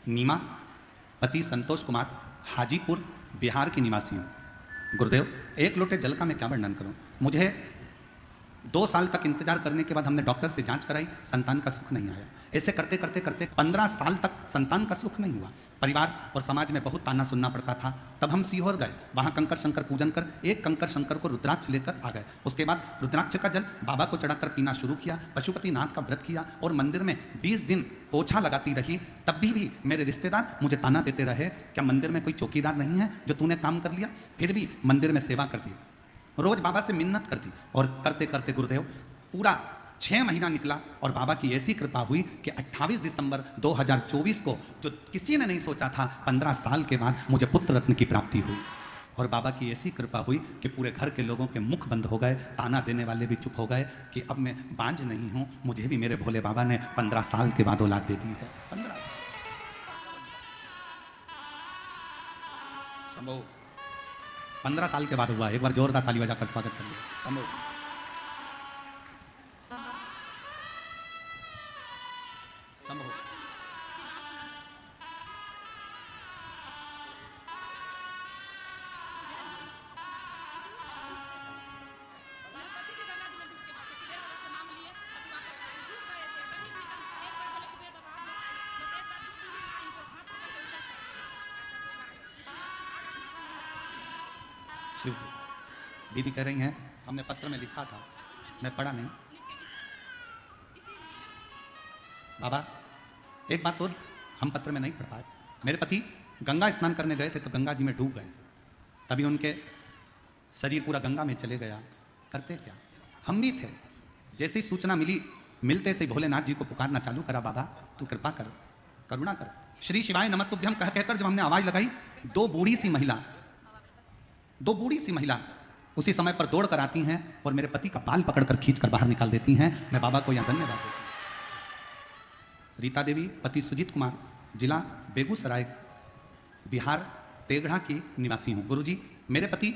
नीमा, पति संतोष कुमार, हाजीपुर बिहार की निवासी हूँ। गुरुदेव, एक लोटे जल का मैं क्या वर्णन करूँ। मुझे 2 साल तक इंतजार करने के बाद हमने डॉक्टर से जांच कराई, संतान का सुख नहीं आया। ऐसे करते करते करते 15 साल तक संतान का सुख नहीं हुआ। परिवार और समाज में बहुत ताना सुनना पड़ता था। तब हम सीहोर गए, वहाँ कंकर शंकर पूजन कर एक कंकर शंकर को रुद्राक्ष लेकर आ गए। उसके बाद रुद्राक्ष का जल बाबा को चढ़ाकर पीना शुरू किया, पशुपतिनाथ का व्रत किया और मंदिर में 20 दिन पोछा लगाती रही। तब भी मेरे रिश्तेदार मुझे ताना देते रहे, क्या मंदिर में कोई चौकीदार नहीं है जो तूने काम कर लिया। फिर भी मंदिर में सेवा करती, रोज बाबा से मिन्नत करती और करते करते गुरुदेव पूरा 6 महीना निकला और बाबा की ऐसी कृपा हुई कि 28 दिसंबर 2024 को, जो किसी ने नहीं सोचा था, 15 साल के बाद मुझे पुत्र रत्न की प्राप्ति हुई। और बाबा की ऐसी कृपा हुई कि पूरे घर के लोगों के मुख बंद हो गए, ताना देने वाले भी चुप हो गए कि अब मैं बांझ नहीं हूँ। मुझे भी मेरे भोले बाबा ने 15 साल के बाद औलाद दे दी है। 15 साल। शंभो 15 साल के बाद हुआ। एक बार जोरदार ताली बजाकर स्वागत कर लिया। शंभो। शंभो। दीदी कह रही हैं, हमने पत्र में लिखा था, मैं पढ़ा नहीं। बाबा एक बात और हम पत्र में नहीं पढ़ पाए। मेरे पति गंगा स्नान करने गए थे तो गंगा जी में डूब गए, तभी उनके शरीर पूरा गंगा में चले गया। करते क्या, हम भी थे। जैसी सूचना मिली, मिलते से भोलेनाथ जी को पुकारना चालू करा, बाबा तू कृपा कर, करुणा कर, श्री शिवाय नमस्तुभ्यम कह कहकर जब हमने आवाज लगाई, दो बूढ़ी सी महिला उसी समय पर दौड़ कर आती हैं और मेरे पति का बाल पकड़कर खींचकर बाहर निकाल देती हैं। मैं बाबा को यहाँ धन्यवाद देता हूँ। रीता देवी, पति सुजीत कुमार, जिला बेगूसराय, बिहार तेघड़ा की निवासी हूँ। गुरुजी, मेरे पति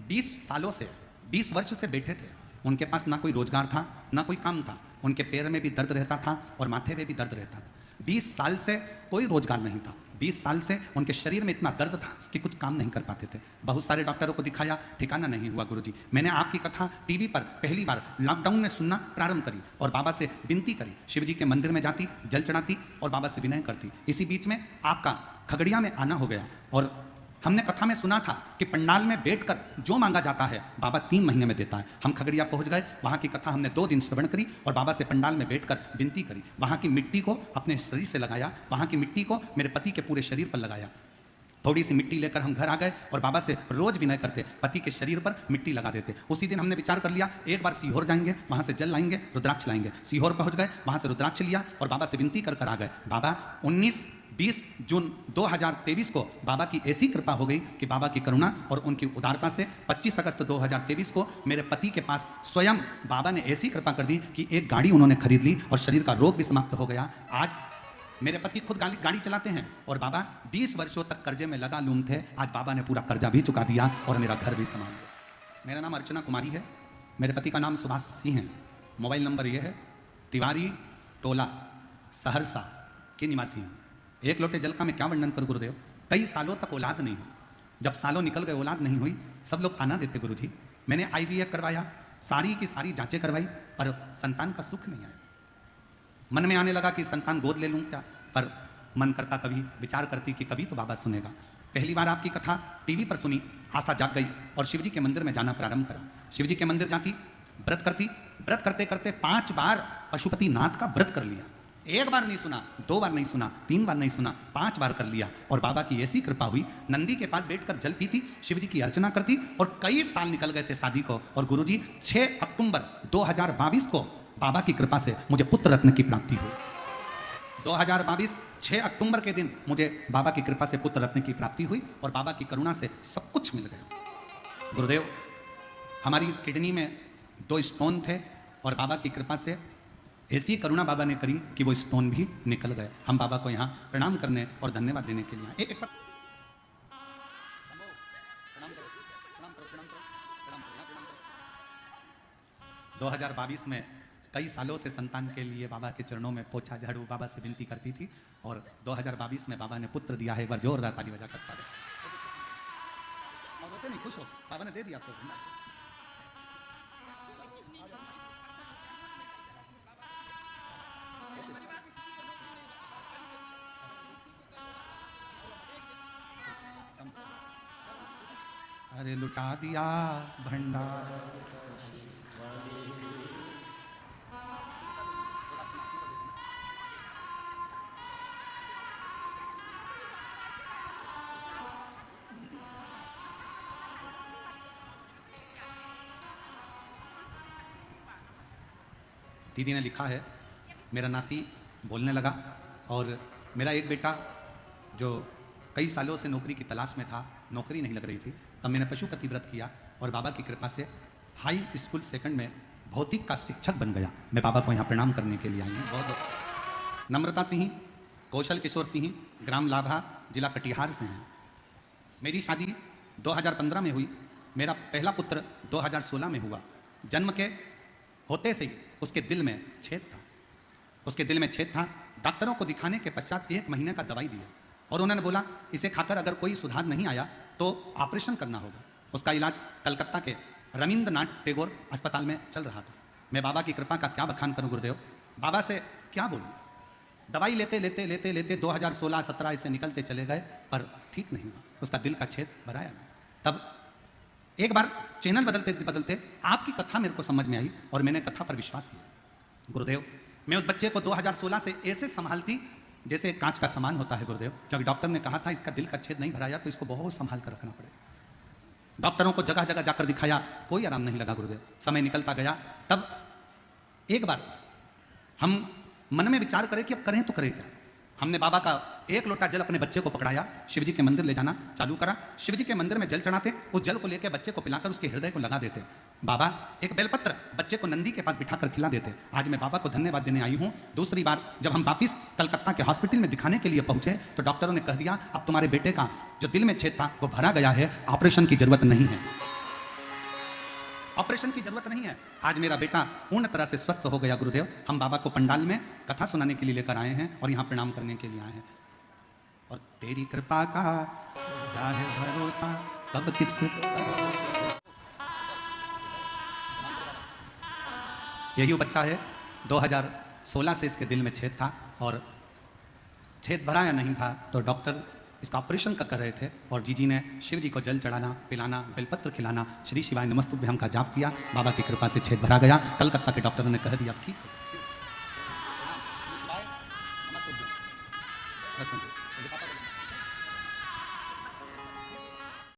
20 वर्ष से बैठे थे। उनके पास ना कोई रोजगार था, ना कोई काम था। उनके पैर में भी दर्द रहता था और माथे में भी दर्द रहता था। 20 साल से कोई रोजगार नहीं था। 20 साल से उनके शरीर में इतना दर्द था कि कुछ काम नहीं कर पाते थे। बहुत सारे डॉक्टरों को दिखाया, ठिकाना नहीं हुआ। गुरुजी, मैंने आपकी कथा टीवी पर पहली बार लॉकडाउन में सुनना प्रारंभ करी और बाबा से विनती करी। शिव जी के मंदिर में जाती, जल चढ़ाती और बाबा से विनय करती। इसी बीच में आपका खगड़िया में आना हो गया और हमने कथा में सुना था कि पंडाल में बैठकर जो मांगा जाता है बाबा 3 महीने में देता है। हम खगड़िया पहुंच गए, वहाँ की कथा हमने 2 दिन श्रवण करी और बाबा से पंडाल में बैठकर विनती करी। वहाँ की मिट्टी को अपने शरीर से लगाया, वहाँ की मिट्टी को मेरे पति के पूरे शरीर पर लगाया। थोड़ी सी मिट्टी लेकर हम घर आ गए और बाबा से रोज विनय करते, पति के शरीर पर मिट्टी लगा देते। उसी दिन हमने विचार कर लिया, एक बार सीहोर जाएंगे, वहाँ से जल लाएंगे, रुद्राक्ष लाएंगे। सीहोर पहुँच गए, वहाँ से रुद्राक्ष लिया और बाबा से विनती कर आ गए। बाबा 20 जून 2023 को बाबा की ऐसी कृपा हो गई कि बाबा की करुणा और उनकी उदारता से 25 अगस्त 2023 को मेरे पति के पास स्वयं बाबा ने ऐसी कृपा कर दी कि एक गाड़ी उन्होंने खरीद ली और शरीर का रोग भी समाप्त हो गया। आज मेरे पति खुद गाड़ी चलाते हैं और बाबा 20 वर्षों तक कर्जे में लदा लूम थे। आज बाबा ने पूरा कर्जा भी चुका दिया और मेरा घर भी संभाल लिया। मेरा नाम अर्चना कुमारी है, मेरे पति का नाम सुभाष सिंह है। मोबाइल नंबर ये है, तिवारी टोला सहरसा की निवासी हूँ। एक लोटे जल का मैं क्या वर्णन करूँ गुरुदेव। कई सालों तक औलाद नहीं हुई। जब सालों निकल गए औलाद नहीं हुई, सब लोग ताना देते गुरुजी। मैंने IVF करवाया, सारी की सारी जांचें करवाई, पर संतान का सुख नहीं आया। मन में आने लगा कि संतान गोद ले लूँ क्या, पर मन करता, कभी विचार करती कि कभी तो बाबा सुनेगा। पहली बार आपकी कथा टीवी पर सुनी, आशा जाग गई और शिवजी के मंदिर में जाना प्रारंभ करा। शिवजी के मंदिर जाती, व्रत करती, व्रत करते करते 5 बार पशुपतिनाथ का व्रत कर लिया। 1 बार नहीं सुना, 2 बार नहीं सुना, 3 बार नहीं सुना, 5 बार कर लिया। और बाबा की ऐसी कृपा हुई, नंदी के पास बैठकर जल पीती, शिव जी की अर्चना करती और कई साल निकल गए थे शादी को। और गुरुजी 6 अक्टूबर 2022 को बाबा की कृपा से मुझे पुत्र रत्न की प्राप्ति हुई। 2022 6 अक्टूबर के दिन मुझे बाबा की कृपा से पुत्र रत्न की प्राप्ति हुई और बाबा की करुणा से सब कुछ मिल गया। गुरुदेव, हमारी किडनी में 2 स्टोन थे और बाबा की कृपा से ऐसी करुणा बाबा ने करी कि वो स्टोन भी निकल गए। हम बाबा को यहाँ प्रणाम करने और धन्यवाद देने के लिए एक 2022 में कई सालों से संतान के लिए बाबा के चरणों में पोछा झाड़ू बाबा से विनती करती थी और 2022 में बाबा ने पुत्र दिया है। एक बार जोरदार ताली बजा कर स्वागत। और होते नहीं खुश हो, बाबा ने दे दिया आपको। अरे लुटा दिया भंडार। दीदी ने लिखा है, मेरा नाती बोलने लगा और मेरा एक बेटा जो कई सालों से नौकरी की तलाश में था, नौकरी नहीं लग रही थी, तब मैंने पशुपति व्रत किया और बाबा की कृपा से हाई स्कूल सेकंड में भौतिक का शिक्षक बन गया। मैं बाबा को यहाँ प्रणाम करने के लिए आई हूँ। बहुत बहुत नम्रता सिंह, कौशल किशोर सिंह, ग्राम लाभा, जिला कटिहार से हैं। मेरी शादी 2015 में हुई। मेरा पहला पुत्र 2016 में हुआ। जन्म के होते से ही उसके दिल में छेद था। उसके दिल में छेद था। डॉक्टरों को दिखाने के पश्चात 1 महीने का दवाई दिया और उन्होंने बोला इसे खाकर अगर कोई सुधार नहीं आया तो ऑपरेशन करना होगा। उसका इलाज कलकत्ता के रविंद्रनाथ टैगोर अस्पताल में चल रहा था। मैं बाबा की कृपा का क्या बखान करूं गुरुदेव, बाबा से क्या बोलूं। दवाई लेते लेते लेते लेते 2016-17 इसे निकलते चले गए पर ठीक नहीं हुआ। उसका दिल का छेद भराया नहीं। तब एक बार चैनल बदलते बदलते आपकी कथा मेरे को समझ में आई और मैंने कथा पर विश्वास किया। गुरुदेव, मैं उस बच्चे को 2016 से ऐसे संभालती जैसे कांच का सामान होता है गुरुदेव, क्योंकि डॉक्टर ने कहा था इसका दिल का छेद नहीं भराया तो इसको बहुत संभाल कर रखना पड़ेगा। डॉक्टरों को जगह जगह जाकर दिखाया, कोई आराम नहीं लगा गुरुदेव। समय निकलता गया। तब एक बार हम मन में विचार करें कि अब करें तो करें क्या। हमने बाबा का 1 लोटा जल अपने बच्चे को पकड़ाया, शिव जी के मंदिर ले जाना चालू करा। शिव जी के मंदिर में जल चढ़ाते, उस जल को लेकर बच्चे को पिलाकर उसके हृदय को लगा देते। बाबा एक बेलपत्र बच्चे को नंदी के पास बिठाकर खिला देते। आज मैं बाबा को धन्यवाद देने आई हूँ। दूसरी बार जब हम वापिस कलकत्ता के हॉस्पिटल में दिखाने के लिए पहुंचे तो डॉक्टरों ने कह दिया अब तुम्हारे बेटे का जो दिल में छेद था वो भरा गया है, ऑपरेशन की जरूरत नहीं है, ऑपरेशन की जरूरत नहीं है। आज मेरा बेटा पूर्ण तरह से स्वस्थ हो गया गुरुदेव। हम बाबा को पंडाल में कथा सुनाने के लिए लेकर आए हैं और यहाँ प्रणाम करने के लिए आए हैं। और तेरी कृपा का क्या है भरोसा, कब किस यही वो बच्चा है। 2016 से इसके दिल में छेद था और छेद भराया नहीं था तो डॉक्टर इसका ऑपरेशन कर रहे थे और जीजी ने शिव जी को जल चढ़ाना, पिलाना, बेलपत्र खिलाना, श्री शिवाय नमस्तुभ्यं का जाप किया। बाबा की कृपा से छेद भरा गया। कलकत्ता के डॉक्टरों ने कह दिया ठीक है।